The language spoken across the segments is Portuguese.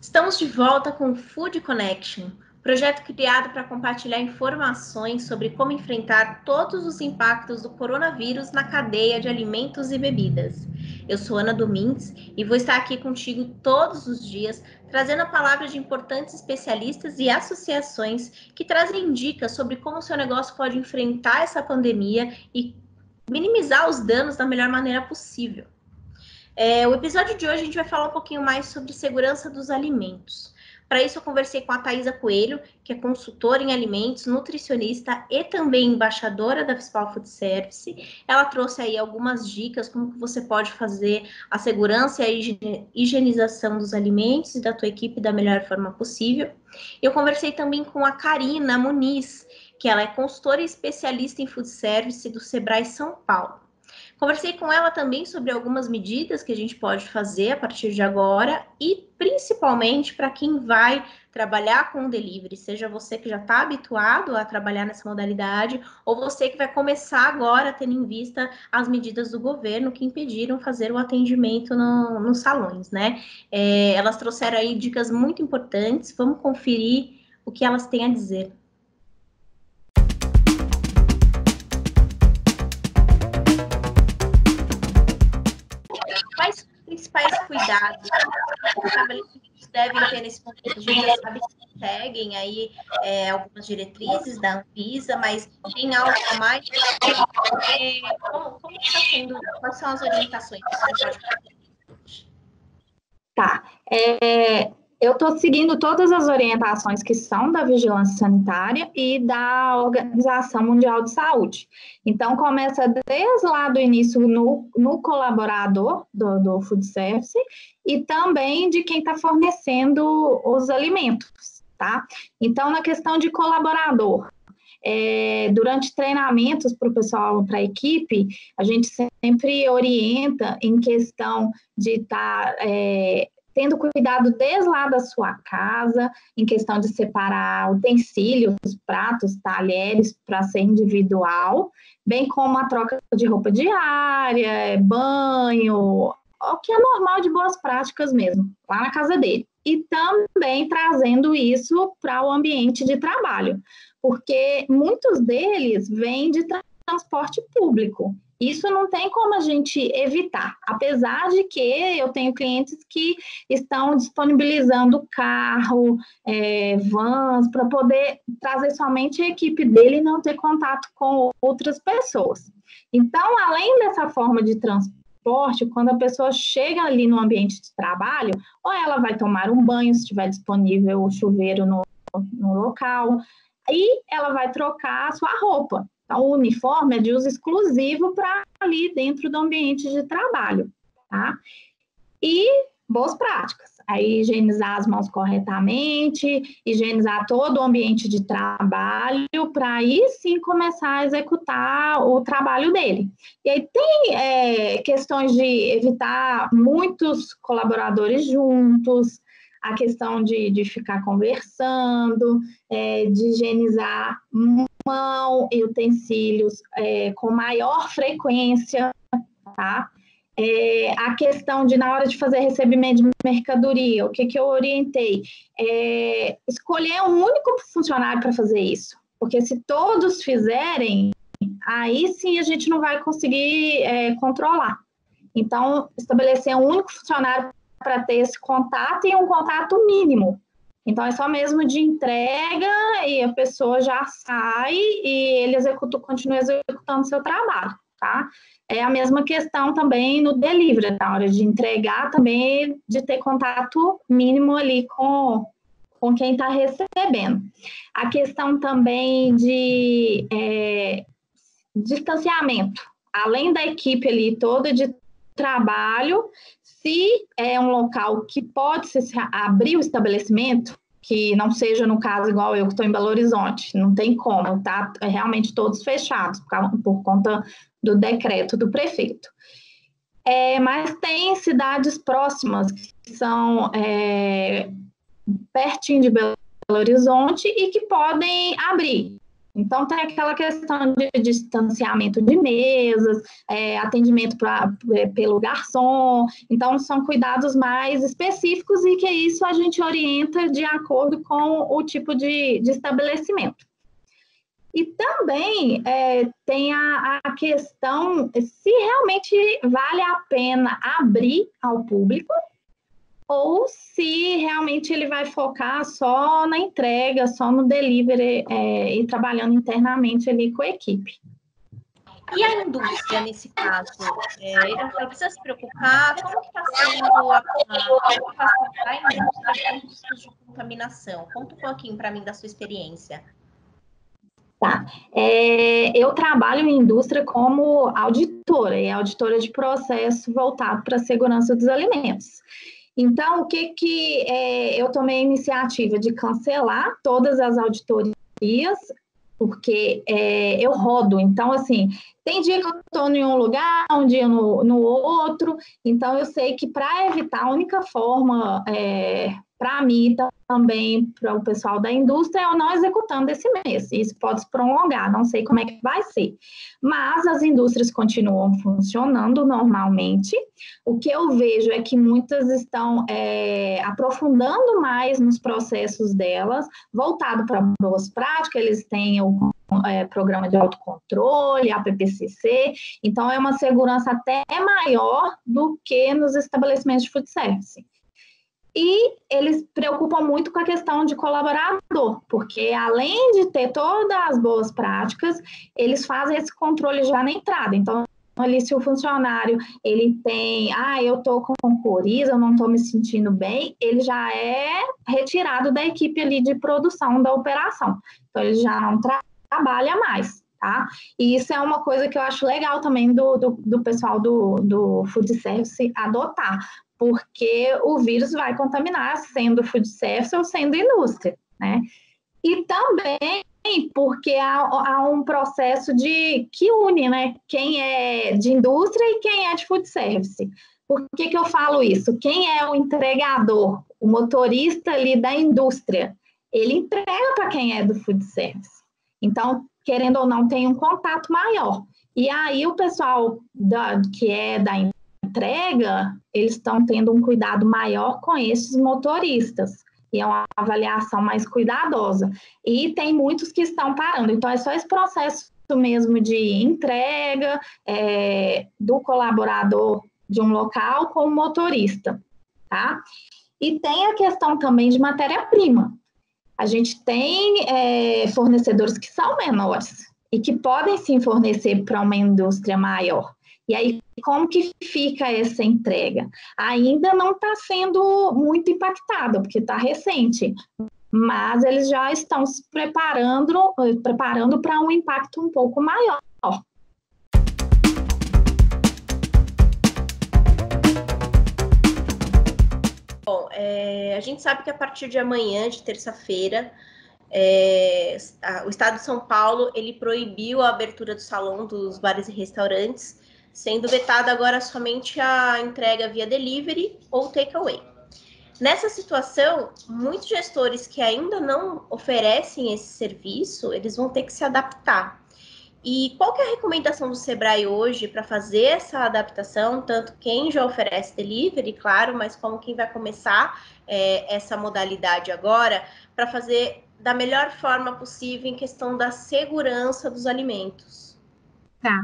Estamos de volta com o Food Connection, projeto criado para compartilhar informações sobre como enfrentar todos os impactos do coronavírus na cadeia de alimentos e bebidas. Eu sou Ana Domingues e vou estar aqui contigo todos os dias, trazendo a palavra de importantes especialistas e associações que trazem dicas sobre como o seu negócio pode enfrentar essa pandemia e minimizar os danos da melhor maneira possível. O episódio de hoje a gente vai falar um pouquinho mais sobre segurança dos alimentos. Para isso, eu conversei com a Thaisa Coelho, que é consultora em alimentos, nutricionista e também embaixadora da Fispal Food Service. Ela trouxe aí algumas dicas como que você pode fazer a segurança e a higienização dos alimentos e da tua equipe da melhor forma possível. Eu conversei também com a Karina Muniz, que ela é consultora e especialista em food service do Sebrae São Paulo. Conversei com ela também sobre algumas medidas que a gente pode fazer a partir de agora e principalmente para quem vai trabalhar com delivery, seja você que já está habituado a trabalhar nessa modalidade ou você que vai começar agora tendo em vista as medidas do governo que impediram fazer o atendimento nos salões, né? Elas trouxeram aí dicas muito importantes, vamos conferir o que elas têm a dizer. Quais os principais cuidados que os estabelecimentos devem ter nesse momento? A gente já sabe que seguem aí algumas diretrizes da Anvisa, mas tem algo a mais? Como está sendo? Quais são as orientações que você pode fazer? Tá. Eu estou seguindo todas as orientações que são da Vigilância Sanitária e da Organização Mundial de Saúde. Então, começa desde lá do início no colaborador do Food Service e também de quem está fornecendo os alimentos, tá? Então, na questão de colaborador, durante treinamentos para o pessoal, para a equipe, a gente sempre orienta em questão de estar tendo cuidado desde lá da sua casa, em questão de separar utensílios, pratos, talheres para ser individual, bem como a troca de roupa diária, banho, o que é normal de boas práticas mesmo, lá na casa dele. E também trazendo isso para o ambiente de trabalho, porque muitos deles vêm de transporte público. Isso não tem como a gente evitar, apesar de que eu tenho clientes que estão disponibilizando carro, vans, para poder trazer somente a equipe dele e não ter contato com outras pessoas. Então, além dessa forma de transporte, quando a pessoa chega ali no ambiente de trabalho, ou ela vai tomar um banho, se estiver disponível o chuveiro no local, e ela vai trocar a sua roupa. Então, o uniforme é de uso exclusivo para ali dentro do ambiente de trabalho, tá? E boas práticas. Aí, higienizar as mãos corretamente, higienizar todo o ambiente de trabalho, para aí sim começar a executar o trabalho dele. E aí tem questões de evitar muitos colaboradores juntos, a questão de ficar conversando, de higienizar mão e utensílios com maior frequência, tá? A questão de, na hora de fazer recebimento de mercadoria, o que eu orientei? Escolher um único funcionário para fazer isso, porque se todos fizerem, aí sim a gente não vai conseguir controlar. Então, estabelecer um único funcionário para ter esse contato e um contato mínimo. Então, é só mesmo de entrega e a pessoa já sai e ele continua executando seu trabalho, tá? É a mesma questão também no delivery, na hora de entregar também, de ter contato mínimo ali com quem está recebendo. A questão também de distanciamento, além da equipe ali toda de trabalho, se é um local que pode se abrir o estabelecimento, que não seja no caso igual eu que estou em Belo Horizonte, não tem como, tá? Realmente todos fechados por conta do decreto do prefeito. Mas tem cidades próximas que são pertinho de Belo Horizonte e que podem abrir. Então, tem aquela questão de distanciamento de mesas, atendimento pelo garçom. Então, são cuidados mais específicos e que isso a gente orienta de acordo com o tipo de estabelecimento. E também tem a questão se realmente vale a pena abrir ao público ou se realmente ele vai focar só na entrega, só no delivery e trabalhando internamente ali com a equipe. E a indústria, nesse caso, ela precisa se preocupar? Como que está sendo a preocupação da indústria com riscos de contaminação? Conta um pouquinho para mim da sua experiência. Tá. Eu trabalho em indústria como auditora, e auditora de processo voltado para a segurança dos alimentos. Então, o que eu tomei a iniciativa de cancelar todas as auditorias, porque eu rodo. Então, assim, tem dia que eu estou em um lugar, um dia no outro. Então, eu sei que para evitar, a única forma para mim também, para o pessoal da indústria, é eu não executando esse mês. Isso pode se prolongar, não sei como é que vai ser. Mas as indústrias continuam funcionando normalmente. O que eu vejo é que muitas estão aprofundando mais nos processos delas, voltado para boas práticas, eles têm o programa de autocontrole, a PPCC, então é uma segurança até maior do que nos estabelecimentos de food service. E eles preocupam muito com a questão de colaborador, porque além de ter todas as boas práticas, eles fazem esse controle já na entrada. Então, ali se o funcionário, ele tem, eu estou com coriza, eu não estou me sentindo bem, ele já é retirado da equipe ali de produção da operação. Então, ele já não trabalha mais, tá? E isso é uma coisa que eu acho legal também do pessoal do food service adotar, porque o vírus vai contaminar sendo food service ou sendo indústria, né? E também porque há um processo que une, né? Quem é de indústria e quem é de food service. Por que eu falo isso? Quem é o entregador, o motorista ali da indústria, ele entrega para quem é do food service. Então, querendo ou não, tem um contato maior. E aí o pessoal que é da entrega, eles estão tendo um cuidado maior com esses motoristas. E é uma avaliação mais cuidadosa. E tem muitos que estão parando. Então, é só esse processo mesmo de entrega do colaborador de um local com o motorista, tá? E tem a questão também de matéria-prima. A gente tem fornecedores que são menores e que podem sim fornecer para uma indústria maior. E aí, como que fica essa entrega? Ainda não está sendo muito impactada, porque está recente, mas eles já estão se preparando para um impacto um pouco maior. Bom, a gente sabe que a partir de amanhã, de terça-feira, o Estado de São Paulo ele proibiu a abertura do salão dos bares e restaurantes, sendo vetada agora somente a entrega via delivery ou takeaway. Nessa situação, muitos gestores que ainda não oferecem esse serviço, eles vão ter que se adaptar. E qual que é a recomendação do Sebrae hoje para fazer essa adaptação, tanto quem já oferece delivery, claro, mas como quem vai começar essa modalidade agora, para fazer da melhor forma possível em questão da segurança dos alimentos? Tá.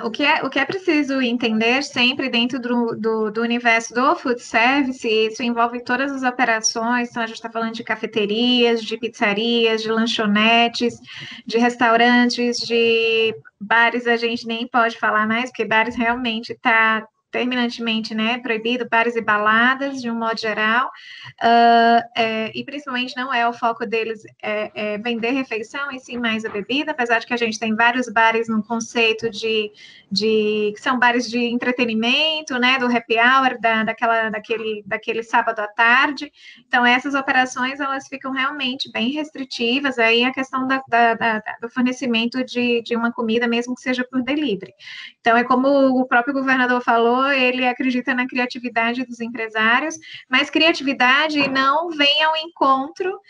O que é preciso entender sempre dentro do universo do food service, isso envolve todas as operações, então a gente está falando de cafeterias, de pizzarias, de lanchonetes, de restaurantes, de bares, a gente nem pode falar mais, porque bares realmente está terminantemente, né, proibido, bares e baladas, de um modo geral, e principalmente não é o foco deles vender refeição, e sim mais a bebida, apesar de que a gente tem vários bares no conceito que são bares de entretenimento, né, do happy hour, daquele sábado à tarde. Então, essas operações, elas ficam realmente bem restritivas, aí a questão do fornecimento de uma comida, mesmo que seja por delivery. Então, é como o próprio governador falou, ele acredita na criatividade dos empresários, mas criatividade não vem ao encontro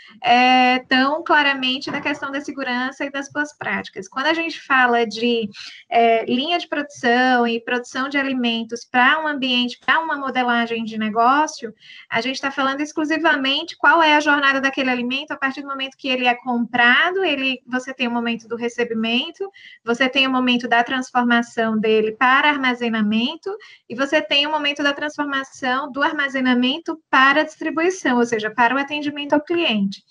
tão claramente da questão da segurança e das boas práticas. Quando a gente fala de linha de produção e produção de alimentos para um ambiente, para uma modelagem de negócio, a gente está falando exclusivamente qual é a jornada daquele alimento a partir do momento que ele é comprado, você tem o momento do recebimento, você tem o momento da transformação dele para armazenamento, e você tem o momento da transformação do armazenamento para a distribuição, ou seja, para o atendimento ao cliente.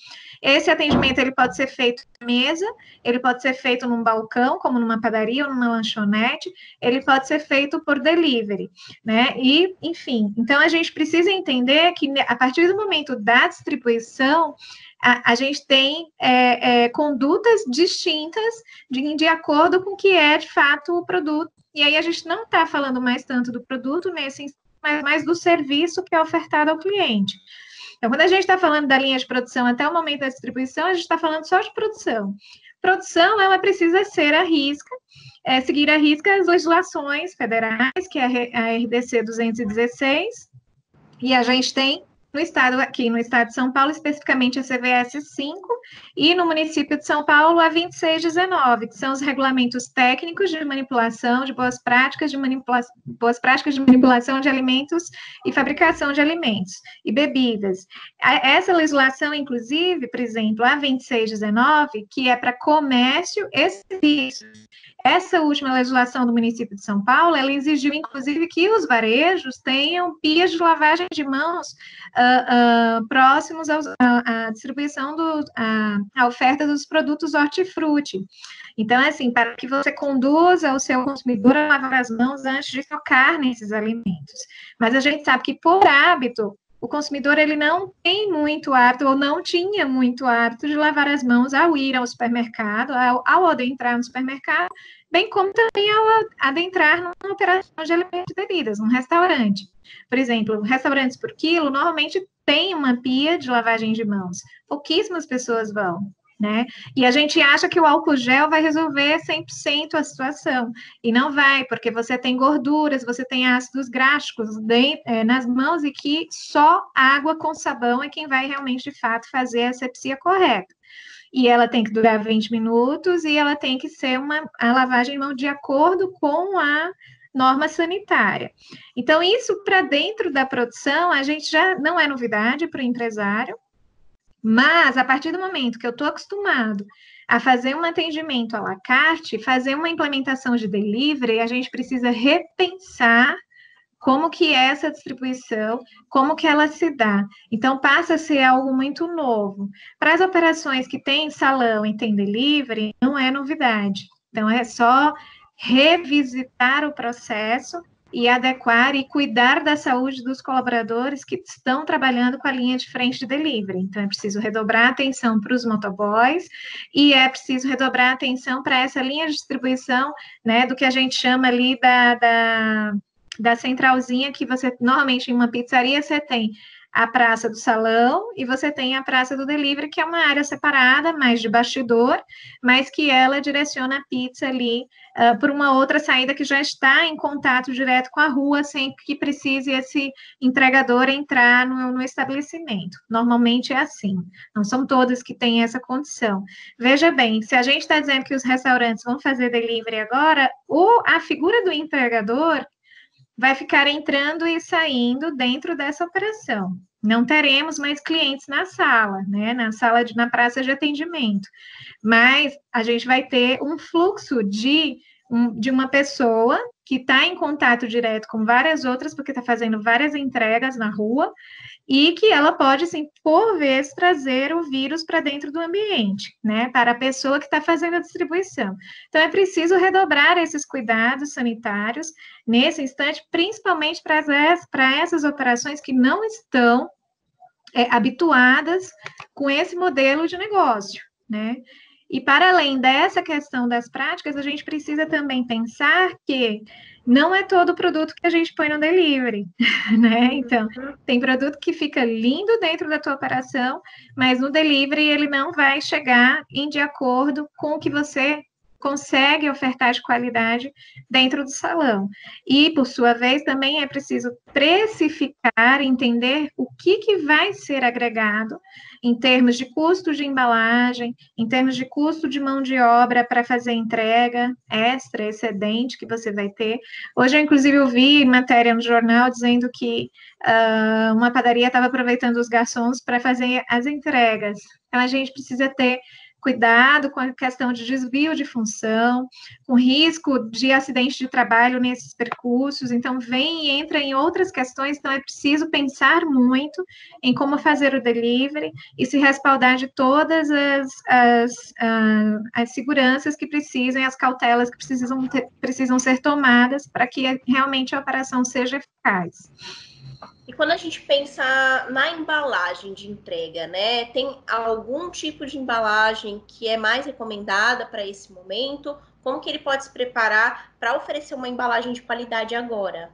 Esse atendimento ele pode ser feito na mesa, ele pode ser feito num balcão, como numa padaria ou numa lanchonete, ele pode ser feito por delivery, né? E, enfim, então a gente precisa entender que a partir do momento da distribuição, a gente tem condutas distintas de acordo com o que é, de fato, o produto. E aí a gente não está falando mais tanto do produto nesse instante, mas mais do serviço que é ofertado ao cliente. Então, quando a gente está falando da linha de produção até o momento da distribuição, a gente está falando só de produção. Produção, ela precisa ser à risca, seguir à risca as legislações federais, que é a RDC 216, e a gente tem aqui no estado de São Paulo, especificamente a CVS 5, e no município de São Paulo, a 2619, que são os regulamentos técnicos de manipulação, de boas práticas de manipulação de alimentos e fabricação de alimentos e bebidas. Essa legislação, inclusive, por exemplo, a 2619, que é para comércio e serviços. Essa última legislação do município de São Paulo, ela exigiu, inclusive, que os varejos tenham pias de lavagem de mãos próximos à distribuição, à oferta dos produtos hortifruti. Então, assim, para que você conduza o seu consumidor a lavar as mãos antes de tocar nesses alimentos. Mas a gente sabe que, por hábito, o consumidor ele não tem muito hábito, ou não tinha muito hábito de lavar as mãos ao ir ao supermercado, ao adentrar no supermercado, bem como também ao adentrar numa operação de alimentos e bebidas, num restaurante. Por exemplo, restaurantes por quilo normalmente tem uma pia de lavagem de mãos. Pouquíssimas pessoas vão, né? E a gente acha que o álcool gel vai resolver 100% a situação. E não vai, porque você tem gorduras, você tem ácidos gráficos nas mãos, e que só água com sabão é quem vai realmente, de fato, fazer a asepsia correta. E ela tem que durar 20 minutos, e ela tem que ser a lavagem de mão de acordo com a norma sanitária. Então, isso para dentro da produção, a gente já não é novidade para o empresário, mas a partir do momento que eu estou acostumado a fazer um atendimento à la carte, fazer uma implementação de delivery, a gente precisa repensar como que é essa distribuição, como que ela se dá. Então, passa a ser algo muito novo. Para as operações que tem salão e tem delivery, não é novidade. Então, é só revisitar o processo e adequar e cuidar da saúde dos colaboradores que estão trabalhando com a linha de frente de delivery. Então, é preciso redobrar a atenção para os motoboys, e é preciso redobrar a atenção para essa linha de distribuição, né, do que a gente chama ali da centralzinha, que você, normalmente, em uma pizzaria, você tem a praça do salão e você tem a praça do delivery, que é uma área separada, mais de bastidor, mas que ela direciona a pizza ali por uma outra saída que já está em contato direto com a rua, sem que precise esse entregador entrar no estabelecimento. Normalmente é assim, não são todas que têm essa condição. Veja bem, se a gente está dizendo que os restaurantes vão fazer delivery agora, a figura do entregador vai ficar entrando e saindo dentro dessa operação. Não teremos mais clientes na sala, né? Na praça de atendimento. Mas a gente vai ter um fluxo de uma pessoa que está em contato direto com várias outras, porque está fazendo várias entregas na rua, e que ela pode, assim, por vezes, trazer o vírus para dentro do ambiente, né, para a pessoa que está fazendo a distribuição. Então, é preciso redobrar esses cuidados sanitários nesse instante, principalmente para essas operações que não estão habituadas com esse modelo de negócio, né? E, para além dessa questão das práticas, a gente precisa também pensar que não é todo produto que a gente põe no delivery, né? Então, tem produto que fica lindo dentro da tua operação, mas no delivery ele não vai chegar de acordo com o que você consegue ofertar de qualidade dentro do salão. E, por sua vez, também é preciso precificar, entender o que vai ser agregado em termos de custo de embalagem, em termos de custo de mão de obra para fazer entrega extra, excedente que você vai ter. Hoje, inclusive, eu vi matéria no jornal dizendo que uma padaria estava aproveitando os garçons para fazer as entregas. Então, a gente precisa ter cuidado com a questão de desvio de função, com risco de acidente de trabalho nesses percursos, então vem e entra em outras questões, então é preciso pensar muito em como fazer o delivery e se respaldar de todas as seguranças que precisam, as cautelas que precisam ser tomadas para que realmente a operação seja eficaz. E quando a gente pensa na embalagem de entrega, né? Tem algum tipo de embalagem que é mais recomendada para esse momento? Como que ele pode se preparar para oferecer uma embalagem de qualidade agora?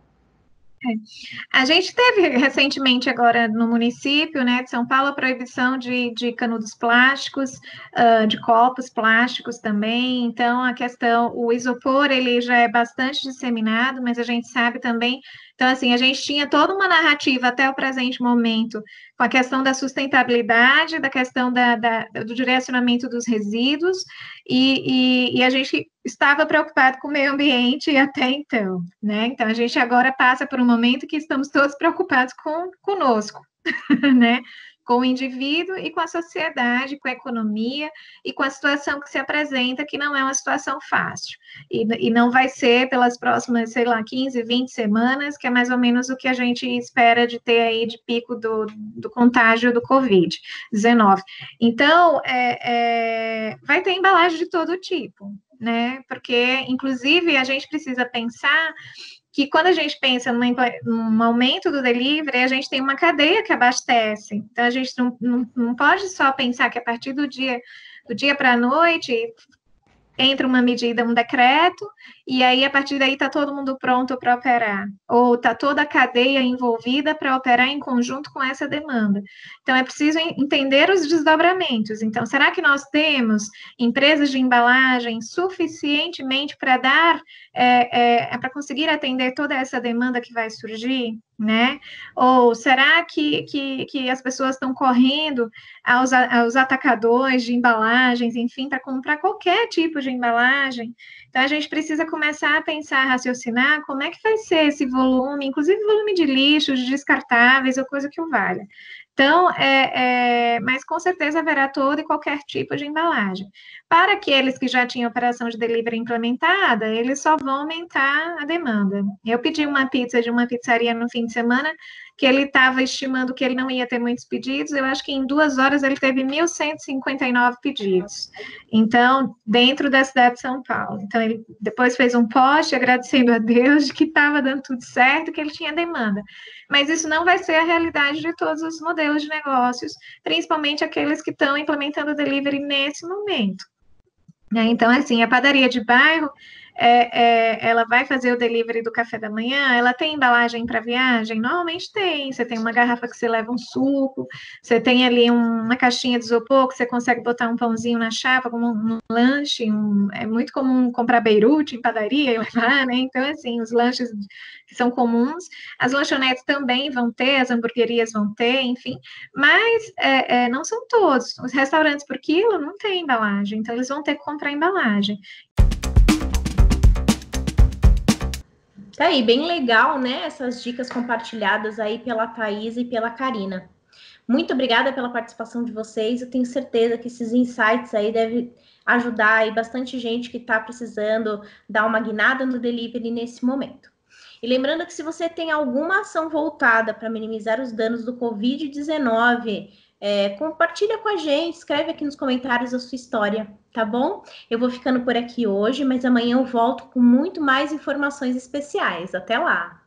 A gente teve recentemente agora no município, né, de São Paulo, a proibição de canudos plásticos, de copos plásticos também, então a questão, o isopor, ele já é bastante disseminado, mas a gente sabe também, então assim, a gente tinha toda uma narrativa até o presente momento, com a questão da sustentabilidade, da questão do direcionamento dos resíduos, e a gente estava preocupado com o meio ambiente até então, né? Então, a gente agora passa por um momento que estamos todos preocupados conosco, né? Com o indivíduo e com a sociedade, com a economia e com a situação que se apresenta, que não é uma situação fácil. E não vai ser pelas próximas, sei lá, 15, 20 semanas, que é mais ou menos o que a gente espera de ter aí de pico do contágio do Covid-19. Então, vai ter embalagem de todo tipo, né? Porque, inclusive, a gente precisa pensar que quando a gente pensa num aumento do delivery, a gente tem uma cadeia que abastece. Então, a gente não pode só pensar que a partir do dia para a noite entra uma medida, um decreto, e aí a partir daí está todo mundo pronto para operar, ou está toda a cadeia envolvida para operar em conjunto com essa demanda. Então, é preciso entender os desdobramentos. Então, será que nós temos empresas de embalagem suficientemente para dar, para conseguir atender toda essa demanda que vai surgir? Né? Ou será que as pessoas estão correndo aos atacadores de embalagens, enfim, para comprar qualquer tipo de embalagem? Então, a gente precisa começar a pensar, raciocinar como é que vai ser esse volume, inclusive volume de lixos, de descartáveis, ou coisa que o valha. Então, mas com certeza haverá todo e qualquer tipo de embalagem. Para aqueles que já tinham operação de delivery implementada, eles só vão aumentar a demanda. Eu pedi uma pizza de uma pizzaria no fim de semana, que ele estava estimando que ele não ia ter muitos pedidos, eu acho que em 2 horas ele teve 1.159 pedidos. Então, dentro da cidade de São Paulo. Então, ele depois fez um post agradecendo a Deus de que estava dando tudo certo, que ele tinha demanda. Mas isso não vai ser a realidade de todos os modelos de negócios, principalmente aqueles que estão implementando o delivery nesse momento. Então, assim, a padaria de bairro, ela vai fazer o delivery do café da manhã, ela tem embalagem para viagem? Normalmente tem, você tem uma garrafa que você leva um suco, você tem ali uma caixinha de isopor que você consegue botar um pãozinho na chapa como um lanche, é muito comum comprar Beirute em padaria e levar, né? Então, assim, os lanches que são comuns, as lanchonetes também vão ter, as hamburguerias vão ter, enfim, mas não são todos, os restaurantes por quilo não tem embalagem, então eles vão ter que comprar embalagem. Tá aí, bem legal, né? Essas dicas compartilhadas aí pela Thaís e pela Karina. Muito obrigada pela participação de vocês. Eu tenho certeza que esses insights aí devem ajudar aí bastante gente que está precisando dar uma guinada no delivery nesse momento. E lembrando que se você tem alguma ação voltada para minimizar os danos do Covid-19, compartilha com a gente, escreve aqui nos comentários a sua história, tá bom? Eu vou ficando por aqui hoje, mas amanhã eu volto com muito mais informações especiais. Até lá!